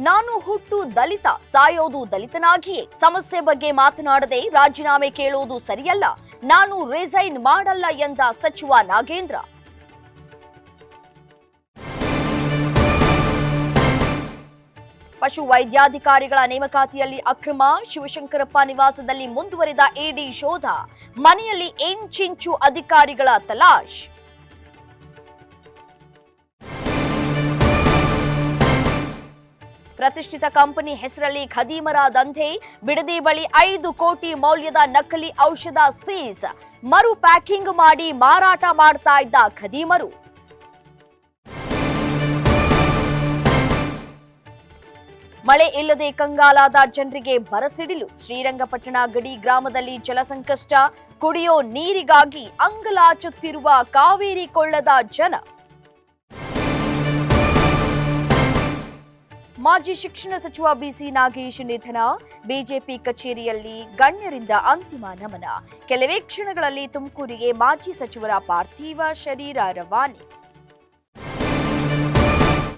ನಾನು ಹುಟ್ಟು ದಲಿತ, ಸಾಯೋದು ದಲಿತನಾಗಿಯೇ. ಸಮಸ್ಯೆ ಬಗ್ಗೆ ಮಾತನಾಡದೆ ರಾಜೀನಾಮೆ ಕೇಳುವುದು ಸರಿಯಲ್ಲ. ನಾನು ರಿಸೈನ್ ಮಾಡಲ್ಲ ಎಂದ ಸಚಿವ ನಾಗೇಂದ್ರ. ಪಶು ವೈದ್ಯಾಧಿಕಾರಿಗಳ ನೇಮಕಾತಿಯಲ್ಲಿ ಅಕ್ರಮ, ಶಿವಶಂಕರಪ್ಪ ನಿವಾಸದಲ್ಲಿ ಮುಂದುವರಿದ ಇಡಿ ಶೋಧ. ಮನೆಯಲ್ಲಿ ಇಂಚಿಂಚು ಅಧಿಕಾರಿಗಳ ತಲಾಶ್. ಪ್ರತಿಷ್ಠಿತ ಕಂಪನಿ ಹೆಸರಲ್ಲಿ ಖದೀಮರ ದಂಧೆ. ಬಿಡದಿ ಬಳಿ 5 ಕೋಟಿ ಮೌಲ್ಯದ ನಕಲಿ ಔಷಧ ಸೀಸ್. ಮರು ಪ್ಯಾಕಿಂಗ್ ಮಾಡಿ ಮಾರಾಟ ಮಾಡ್ತಾ ಇದ್ದ ಖದೀಮರು. ಮಳೆ ಇಲ್ಲದೆ ಕಂಗಾಲಾದ ಜನರಿಗೆ ಬರಸಿಡಿಲು. ಶ್ರೀರಂಗಪಟ್ಟಣ ಗಡಿ ಗ್ರಾಮದಲ್ಲಿ ಜಲಸಂಕಷ್ಟ. ಕುಡಿಯೋ ನೀರಿಗಾಗಿ ಅಂಗಲಾಚುತ್ತಿರುವ ಕಾವೇರಿ ಕೊಳ್ಳದ ಜನ. ಮಾಜಿ ಶಿಕ್ಷಣ ಸಚಿವ ಬಿಸಿ ನಾಗೇಶ್ ನಿಧನ. ಬಿಜೆಪಿ ಕಚೇರಿಯಲ್ಲಿ ಗಣ್ಯರಿಂದ ಅಂತಿಮ ನಮನ. ಕೆಲವೇ ಕ್ಷಣಗಳಲ್ಲಿ ತುಮಕೂರಿಗೆ ಮಾಜಿ ಸಚಿವರ ಪಾರ್ಥಿವ ಶರೀರ ರವಾನೆ.